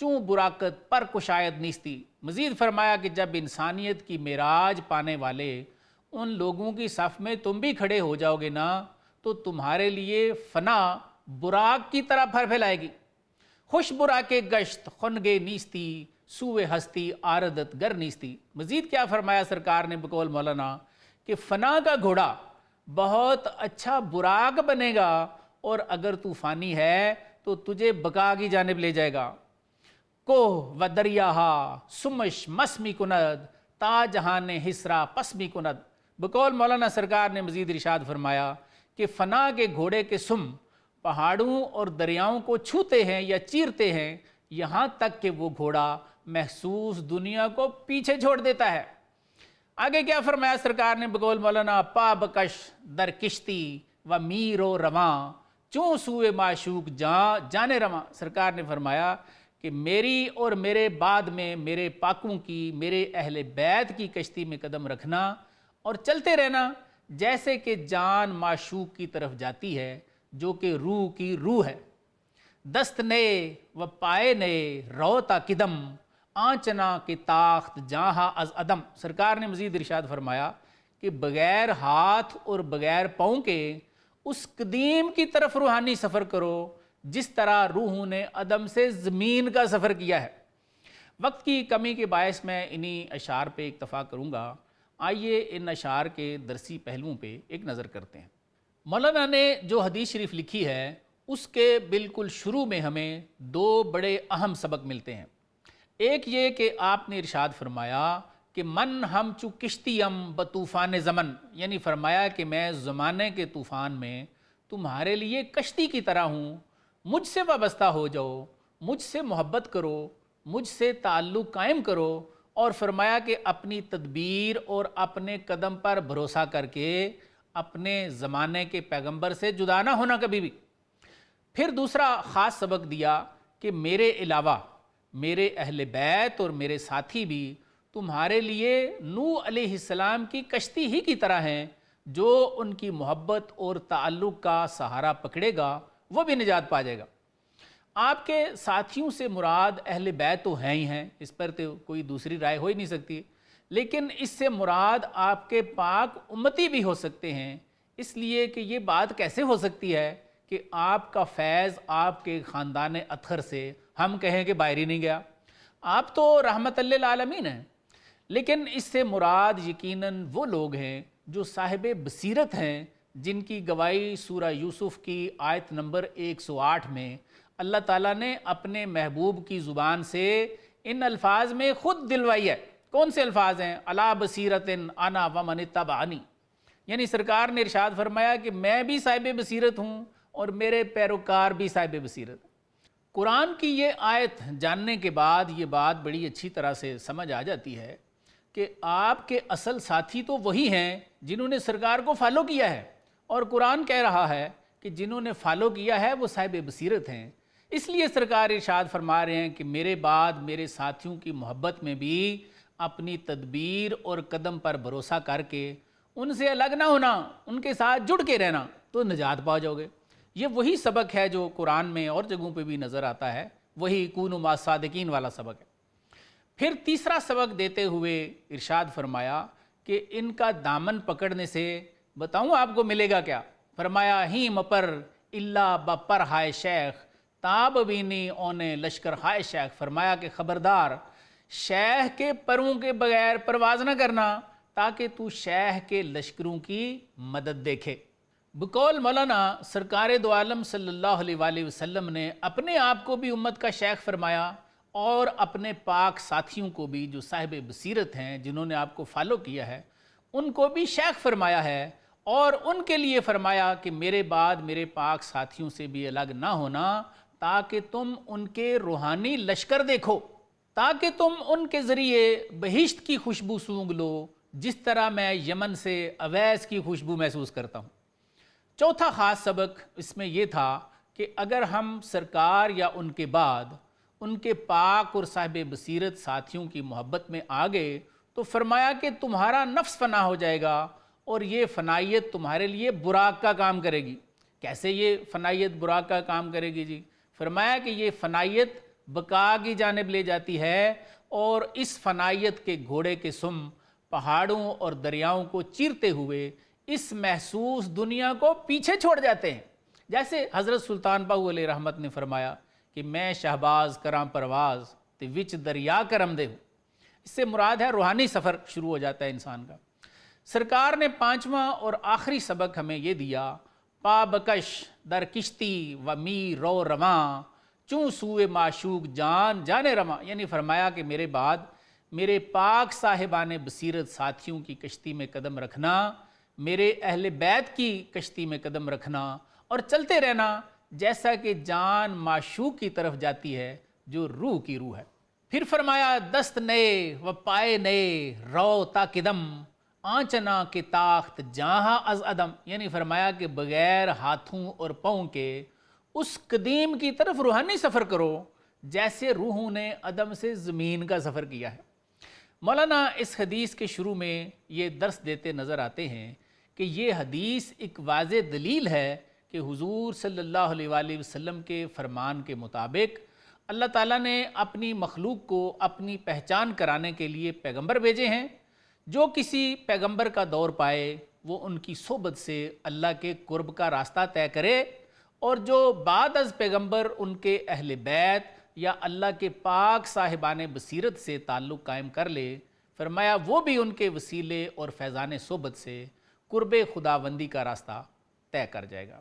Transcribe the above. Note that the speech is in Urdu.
چوں براکت پر کشاید نیستی۔ مزید فرمایا کہ جب انسانیت کی معراج پانے والے ان لوگوں کی صف میں تم بھی کھڑے ہو جاؤ گے نا تو تمہارے لیے فنا براق کی طرح پھر پھیلائے گی۔ خوش براق گشت خنگے نیستی سوئے ہستی آردت گر نیستی۔ مزید کیا فرمایا سرکار نے بقول مولانا کہ فنا کا گھوڑا بہت اچھا براق بنے گا اور اگر تو فانی ہے تو تجھے بقا کی جانب لے جائے گا۔ کوہ و دریاہا سمش مسمی کند تا جہان حسرا پسمی کند۔ بقول مولانا سرکار نے مزید ارشاد فرمایا کہ فنا کے گھوڑے کے سم پہاڑوں اور دریاؤں کو چھوتے ہیں یا چیرتے ہیں یہاں تک کہ وہ گھوڑا محسوس دنیا کو پیچھے چھوڑ دیتا ہے۔ آگے کیا فرمایا سرکار نے بقول مولانا پا بکش در کشتی و میر و رواں چوں سوئے معشوق جانے رواں۔ سرکار نے فرمایا کہ میری اور میرے بعد میں میرے پاکوں کی میرے اہل بیت کی کشتی میں قدم رکھنا اور چلتے رہنا جیسے کہ جان معشوق کی طرف جاتی ہے جو کہ روح کی روح ہے۔ دست نئے و پائے نئے روتا قدم آنچنا کے تاخت جہاں از عدم۔ سرکار نے مزید ارشاد فرمایا کہ بغیر ہاتھ اور بغیر پاؤں کے اس قدیم کی طرف روحانی سفر کرو جس طرح روحوں نے عدم سے زمین کا سفر کیا ہے۔ وقت کی کمی کے باعث میں انہی اشعار پہ اکتفا کروں گا۔ آئیے ان اشعار کے درسی پہلوؤں پہ ایک نظر کرتے ہیں۔ مولانا نے جو حدیث شریف لکھی ہے اس کے بالکل شروع میں ہمیں دو بڑے اہم سبق ملتے ہیں۔ ایک یہ کہ آپ نے ارشاد فرمایا کہ من ہم چو کشتیم بطوفان زمن، یعنی فرمایا کہ میں زمانے کے طوفان میں تمہارے لیے کشتی کی طرح ہوں، مجھ سے وابستہ ہو جاؤ، مجھ سے محبت کرو، مجھ سے تعلق قائم کرو، اور فرمایا کہ اپنی تدبیر اور اپنے قدم پر بھروسہ کر کے اپنے زمانے کے پیغمبر سے جدا نہ ہونا کبھی بھی۔ پھر دوسرا خاص سبق دیا کہ میرے علاوہ میرے اہل بیت اور میرے ساتھی بھی تمہارے لیے نوح علیہ السلام کی کشتی ہی کی طرح ہیں، جو ان کی محبت اور تعلق کا سہارا پکڑے گا وہ بھی نجات پا جائے گا۔ آپ کے ساتھیوں سے مراد اہل بیت تو ہیں ہی ہیں، اس پر تو کوئی دوسری رائے ہو ہی نہیں سکتی، لیکن اس سے مراد آپ کے پاک امتی بھی ہو سکتے ہیں، اس لیے کہ یہ بات کیسے ہو سکتی ہے کہ آپ کا فیض آپ کے خاندان اطہر سے ہم کہیں کہ باہر ہی نہیں گیا، آپ تو رحمت للعالمین ہیں، لیکن اس سے مراد یقیناً وہ لوگ ہیں جو صاحب بصیرت ہیں، جن کی گواہی سورہ یوسف کی آیت نمبر 108 میں اللہ تعالیٰ نے اپنے محبوب کی زبان سے ان الفاظ میں خود دلوائی ہے۔ کون سے الفاظ ہیں؟ علی بصیرت انا ومن اتبعنی، یعنی سرکار نے ارشاد فرمایا کہ میں بھی صاحب بصیرت ہوں اور میرے پیروکار بھی صاحب بصیرت۔ قرآن کی یہ آیت جاننے کے بعد یہ بات بڑی اچھی طرح سے سمجھ آ جاتی ہے کہ آپ کے اصل ساتھی تو وہی ہیں جنہوں نے سرکار کو فالو کیا ہے، اور قرآن کہہ رہا ہے کہ جنہوں نے فالو کیا ہے وہ صاحب بصیرت ہیں۔ اس لیے سرکار ارشاد فرما رہے ہیں کہ میرے بعد میرے ساتھیوں کی محبت میں بھی اپنی تدبیر اور قدم پر بھروسہ کر کے ان سے الگ نہ ہونا، ان کے ساتھ جڑ کے رہنا تو نجات پا جاؤ گے۔ یہ وہی سبق ہے جو قرآن میں اور جگہوں پہ بھی نظر آتا ہے، وہی کونوا مع الصادقین والا سبق ہے۔ پھر تیسرا سبق دیتے ہوئے ارشاد فرمایا کہ ان کا دامن پکڑنے سے بتاؤں آپ کو ملے گا کیا؟ فرمایا ہی مپر اللہ بپر ہائے شیخ تاب بینی اونے لشکر ہائے شیخ۔ فرمایا کہ خبردار شیخ کے پروں کے بغیر پرواز نہ کرنا تاکہ تو شیخ کے لشکروں کی مدد دیکھے۔ بقول مولانا سرکار دو عالم صلی اللہ علیہ وآلہ وسلم نے اپنے آپ کو بھی امت کا شیخ فرمایا اور اپنے پاک ساتھیوں کو بھی جو صاحب بصیرت ہیں، جنہوں نے آپ کو فالو کیا ہے، ان کو بھی شیخ فرمایا ہے، اور ان کے لیے فرمایا کہ میرے بعد میرے پاک ساتھیوں سے بھی الگ نہ ہونا تاکہ تم ان کے روحانی لشکر دیکھو، تاکہ تم ان کے ذریعے بہشت کی خوشبو سونگھ لو جس طرح میں یمن سے اویس کی خوشبو محسوس کرتا ہوں۔ چوتھا خاص سبق اس میں یہ تھا کہ اگر ہم سرکار یا ان کے بعد ان کے پاک اور صاحب بصیرت ساتھیوں کی محبت میں آ گئے تو فرمایا کہ تمہارا نفس فنا ہو جائے گا اور یہ فنائیت تمہارے لیے براق کا کام کرے گی۔ کیسے یہ فنائیت براق کا کام کرے گی جی؟ فرمایا کہ یہ فنائیت بقا کی جانب لے جاتی ہے، اور اس فنائیت کے گھوڑے کے سم پہاڑوں اور دریاؤں کو چیرتے ہوئے اس محسوس دنیا کو پیچھے چھوڑ جاتے ہیں۔ جیسے حضرت سلطان باہو علیہ رحمت نے فرمایا کہ میں شہباز کراں پرواز تے وچ دریا کرم دے ہوں۔ اس سے مراد ہے روحانی سفر شروع ہو جاتا ہے انسان کا۔ سرکار نے پانچواں اور آخری سبق ہمیں یہ دیا، پا بکش در کشتی و می رو رواں چوں سوئے معشوق جان جانے رواں، یعنی فرمایا کہ میرے بعد میرے پاک صاحبان بصیرت ساتھیوں کی کشتی میں قدم رکھنا، میرے اہل بیت کی کشتی میں قدم رکھنا، اور چلتے رہنا جیسا کہ جان معشوق کی طرف جاتی ہے جو روح کی روح ہے۔ پھر فرمایا دست نئے و پائے نئے رو تا قدم آنچنا کے تاخت جہاں از عدم، یعنی فرمایا کہ بغیر ہاتھوں اور پاؤں کے اس قدیم کی طرف روحانی سفر کرو جیسے روحوں نے عدم سے زمین کا سفر کیا ہے۔ مولانا اس حدیث کے شروع میں یہ درس دیتے نظر آتے ہیں کہ یہ حدیث ایک واضح دلیل ہے کہ حضور صلی اللہ علیہ وآلہ وسلم کے فرمان کے مطابق اللہ تعالیٰ نے اپنی مخلوق کو اپنی پہچان کرانے کے لیے پیغمبر بھیجے ہیں۔ جو کسی پیغمبر کا دور پائے وہ ان کی صحبت سے اللہ کے قرب کا راستہ طے کرے، اور جو بعد از پیغمبر ان کے اہل بیت یا اللہ کے پاک صاحبان بصیرت سے تعلق قائم کر لے، فرمایا وہ بھی ان کے وسیلے اور فیضان صحبت سے قرب خداوندی کا راستہ طے کر جائے گا۔